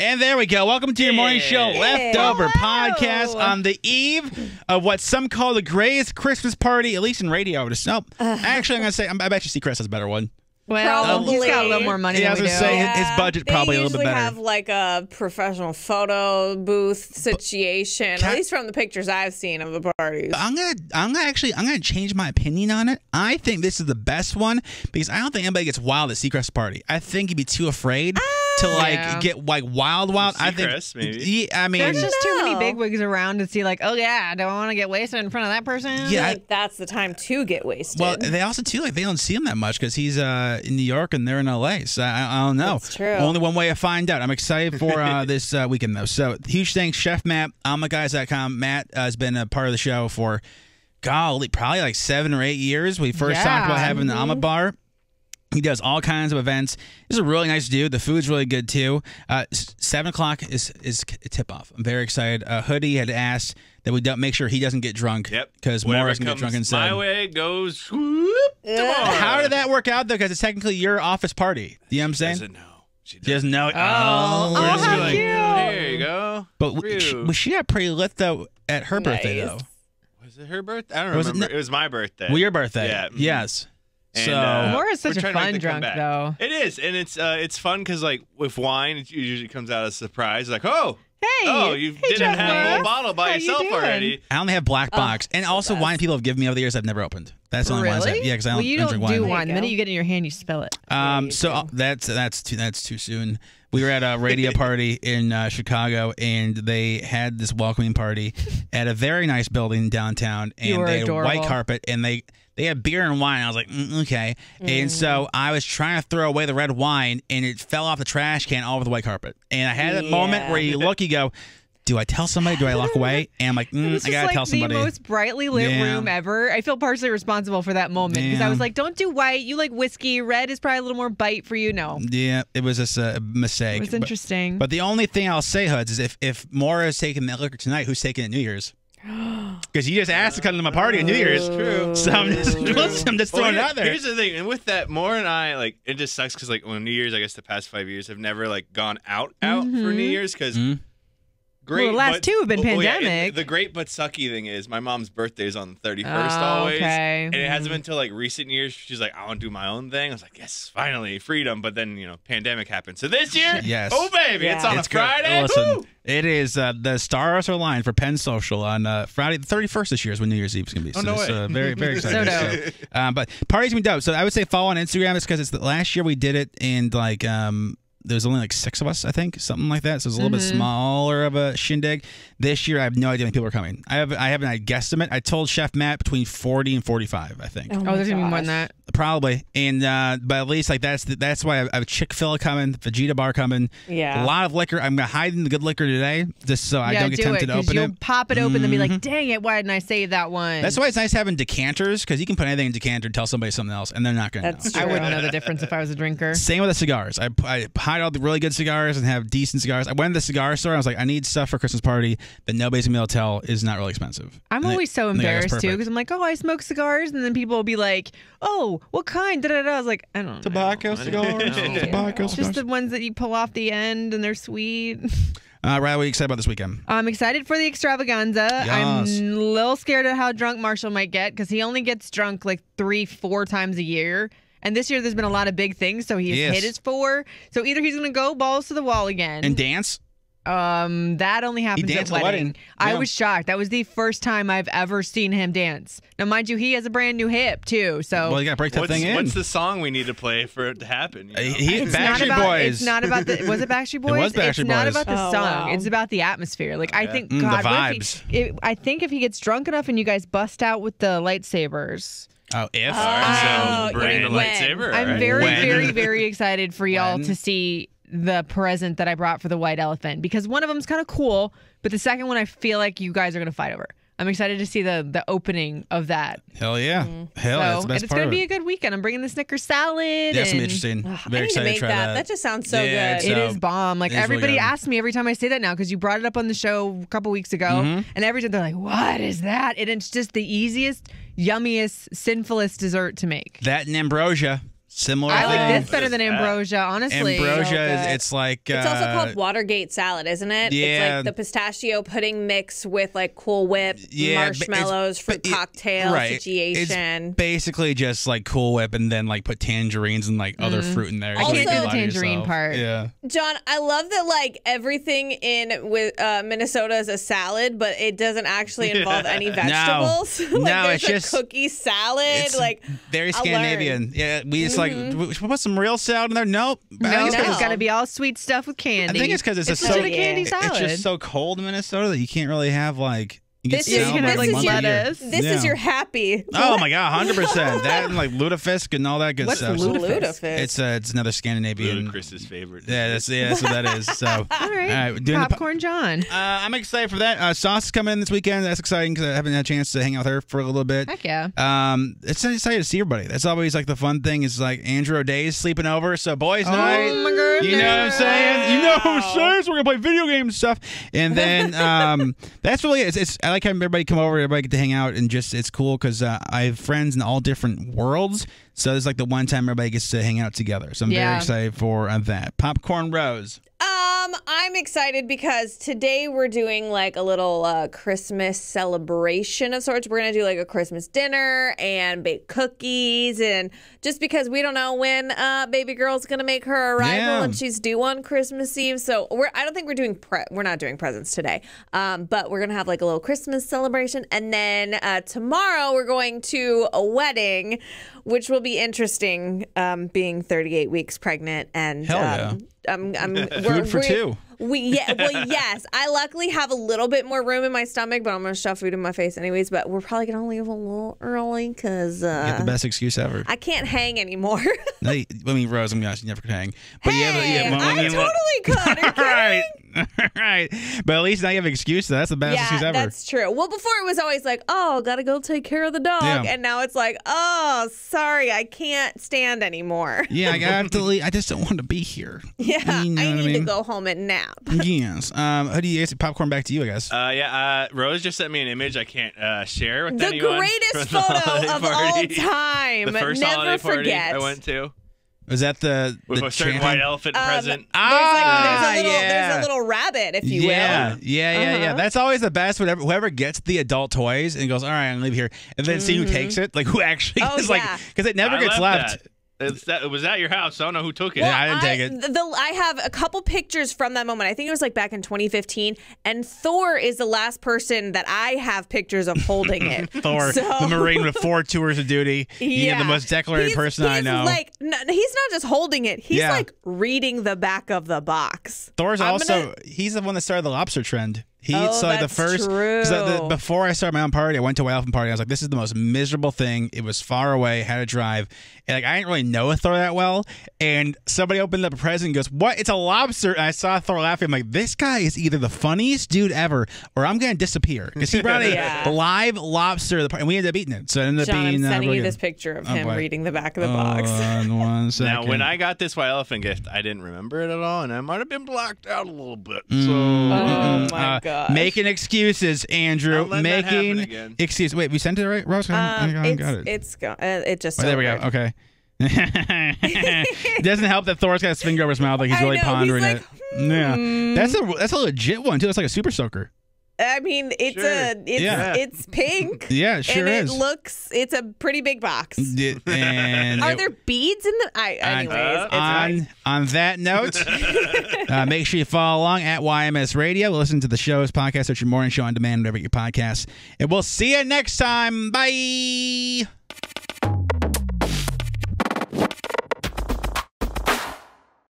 And there we go. Welcome to your morning show, Leftover Podcast, on the eve of what some call the greatest Christmas party, at least in radio. Nope. Actually, I'm going to say, I bet you Seacrest has a better one. Well, he's got a little more money than we do. Say, his budget probably a little bit better. They usually have like a professional photo booth situation, at least from the pictures I've seen of the parties. I'm gonna change my opinion on it. I think this is the best one because I don't think anybody gets wild at Seacrest's party. I think you'd be too afraid to get like wild. I think maybe. Yeah, I mean, there's just too many bigwigs around to see like, oh yeah, do I want to get wasted in front of that person? Yeah, like that's the time to get wasted. Well, they also too they don't see him that much because he's in New York and they're in LA. So I don't know. That's true. Only one way to find out. I'm excited for this weekend though. So huge thanks, Chef Matt, OmeletGuys.com. Matt has been a part of the show for probably like 7 or 8 years. We first talked about having the omelet bar. He does all kinds of events. He's a really nice dude. The food's really good too. 7 o'clock is tip off. I'm very excited. Hoodie had asked that we don't make sure he doesn't get drunk. Yep. Because Morris can get drunk instead. My way goes whoop. How did that work out though? Because it's technically your office party. You know what I'm saying? She doesn't know. She doesn't know. Oh, how like, cute. There you go. But was she got pretty lit though at her birthday though? Was it her birthday? I don't remember. It was my birthday. Well, your birthday. Yeah. Yes. And, so Laura's such a fun drunk, though. It is, and it's fun because like with wine, it usually comes out as a surprise. Like, oh, you didn't have a whole bottle by yourself already. I only have black box, and also wine people have given me over the years I've never opened. That's the only wines. Yeah, because I don't drink wine. You don't do wine. The minute you get it in your hand, you spill it. So that's too soon. We were at a radio party in Chicago, and they had this welcoming party at a very nice building downtown, and they had a white carpet, and they had beer and wine. I was like, okay. And so I was trying to throw away the red wine, and it fell off the trash can all over the white carpet. And I had that moment where you look, you go, do I tell somebody? Do I walk away? And I'm like, I gotta tell somebody. It was the most brightly lit room ever. I feel partially responsible for that moment because I was like, don't do white. You like whiskey. Red is probably a little more bite for you. No. Yeah, it was just a mistake. It was interesting. But the only thing I'll say, Hoods, is if Maura is taking that liquor tonight, who's taking it New Year's? Because you just asked to come to my party on New Year's. True. So I'm just throwing it out there. Here's the thing, and with that, Maura and I, like, it just sucks because, like, on New Year's, I guess the past 5 years have never like gone out for New Year's because. Great, well, the last two have been pandemic. The great but sucky thing is my mom's birthday is on the 31st always. Okay. And it hasn't been until like recent years. She's like, I want to do my own thing. I was like, yes, finally, freedom. But then, pandemic happened. So this year, oh, baby, it's on a Friday. Listen, it is the stars are aligned for Penn Social on Friday the 31st this year is when New Year's Eve is going to be. So it's very, very exciting. But parties been dope. So I would say follow on Instagram. It's because it's the last year we did it and like there's only like 6 of us, I think, something like that. So it's a little bit smaller of a shindig. This year, I have no idea when people are coming. I have a guesstimate. I told Chef Matt between 40 and 45, I think. Oh, there's gonna be more than that. Probably, and but at least like that's why I have Chick-fil-A coming, Vegeta Bar coming. Yeah, a lot of liquor. I'm gonna hide in the good liquor today, just so I don't get tempted to open you'll pop it open and be like, dang it, why didn't I save that one? That's why it's nice having decanters because you can put anything in decanter and tell somebody something else, and they're not gonna know. True. I wouldn't know the difference if I was a drinker. Same with the cigars. I hide all the really good cigars and have decent cigars. I went to the cigar store. I was like, I need stuff for Christmas party that nobody's gonna be able to tell is not really expensive. I'm always so embarrassed too because I'm like, oh, I smoke cigars, and then people will be like, oh, what kind? I was like, I don't know. Tobacco cigars. Tobacco cigars. Just the ones that you pull off the end and they're sweet. Riley, what are you excited about this weekend? I'm excited for the extravaganza. Yes. I'm a little scared of how drunk Marshall might get because he only gets drunk like 3-4 times a year. And this year there's been a lot of big things, so he has hit his 4. So either he's going to go balls to the wall again. And dance? That only happens at wedding. I was shocked. That was the first time I've ever seen him dance. Now, mind you, he has a brand new hip too. So you got to break that thing in. What's the song we need to play for it to happen? Backstreet Boys. It's not about the. Was it Backstreet Boys? It was Backstreet Boys. It's not about the song. It's about the atmosphere. Like I think, God, the vibes. I think if he gets drunk enough and you guys bust out with the lightsabers. Oh, if so bring the lightsaber. I'm very, very excited for y'all to see the present that I brought for the white elephant because one of them's kind of cool, but the second one I feel like you guys are gonna fight over. I'm excited to see the opening of that. Hell yeah, hell, that's the best it's part gonna be a good weekend. I'm bringing the Snicker salad. That's gonna be interesting. Very excited to make that. That just sounds so good. It is bomb. Like everybody asks me every time I say that now because you brought it up on the show a couple weeks ago, and every time they're like, "What is that?" And it's just the easiest, yummiest, sinfulest dessert to make. That and ambrosia. similar. I thing. like this better than ambrosia, honestly. Ambrosia, it's like it's also called Watergate salad, isn't it? Yeah, it's like the pistachio pudding mix with like Cool Whip, marshmallows, fruit cocktail situation. It's basically just like Cool Whip and then like put tangerines and like other fruit in there. I can't do the tangerine part. Yeah, John, I love that like everything in with Minnesota is a salad, but it doesn't actually involve any vegetables. No, it's just cookie salad. It's like very Scandinavian. Yeah, we just like we put some real salad in there. Nope. No, it's got to be all sweet stuff with candy. I think it's because it's so candy salad. It's just so cold in Minnesota that you can't really have like. This is your happy. Oh my god, 100%. That and like lutefisk and all that good stuff. What's lutefisk? It's another Scandinavian. Ludacris's favorite. Yeah, that's what that is. So all right, Popcorn John. I'm excited for that. Sauce is coming in this weekend. That's exciting because I haven't had a chance to hang out with her for a little bit. Heck yeah. It's exciting to see everybody. That's always like the fun thing. Is like Andrew O'Day's sleeping over, so boys' night. Oh my goodness. You know what I'm saying? You know what I'm saying? So we're gonna play video games and stuff, and then that's really it. It's I like having everybody come over. Everybody get to hang out, and just it's cool because I have friends in all different worlds. So it's like the one time everybody gets to hang out together. So I'm very excited for that. Popcorn Rose. I'm excited because today we're doing like a little Christmas celebration of sorts. We're going to do like a Christmas dinner and bake cookies. And just because we don't know when baby girl's going to make her arrival and she's due on Christmas Eve. So I don't think we're doing, we're not doing presents today. But we're going to have like a little Christmas celebration. And then tomorrow we're going to a wedding, which will be interesting, being 38 weeks pregnant. And food for two. Yes. I luckily have a little bit more room in my stomach, but I'm going to shove food in my face anyways. But we're probably going to leave a little early because get the best excuse ever. I can't hang anymore. No, I mean, Rose, I'm honest, you never could hang. But I totally could. Right. Right. But at least now you have an excuse. That's the best excuse ever. That's true. Well, before it was always like, oh, gotta go take care of the dog. Yeah. And now it's like, oh, sorry, I can't stand anymore. Yeah, I got to leave. I just don't want to be here. Yeah, you know I need to go home and nap. Yes. Who do you guys popcorn back to you, I guess? Rose just sent me an image I can't share with the anyone. The greatest photo of all time. The first Never holiday forget. party I went to. Was that with a certain white elephant present? There's a little rabbit, if you will. Yeah. That's always the best. Whenever whoever gets the adult toys and goes, all right, I'm gonna leave here, and then see who takes it, like who actually is like, because it never gets left. It was at your house. I don't know who took it. Well, I didn't take it. I have a couple pictures from that moment. I think it was like back in 2015. And Thor is the last person that I have pictures of holding it. Thor, the Marine with 4 tours of duty. Yeah. The most declarated person I know. Like, he's not just holding it. He's like reading the back of the box. Thor's he's the one that started the lobster trend. That's true. Before I started my own party, I went to a white elephant party. I was like, this is the most miserable thing. It was far away, had to drive. And like I didn't really know Thor that well. And somebody opened up a present and goes, what? It's a lobster. And I saw Thor laughing. I'm like, this guy is either the funniest dude ever or I'm going to disappear. Because he brought a live lobster to the party. And we ended up eating it. So it ended up being I'm sending you this picture of him reading the back of the box. 1 second. Now, when I got this white elephant gift, I didn't remember it at all. And I might have been blocked out a little bit. So, oh, my God. Making excuses, Andrew. Making excuses. Wait, we sent it right, Rose? I got it. It's gone. It just. There we go. Okay. It doesn't help that Thor's got his finger over his mouth like he's really pondering it. Yeah, that's a legit one too. That's like a super soaker. I mean, it's pink. Yeah, it sure is. It's a pretty big box. And are there beads in the? Anyways, on that note, make sure you follow along at YMS Radio. Listen to the show's podcast, search your morning show on demand, whatever your podcasts. And we'll see you next time. Bye.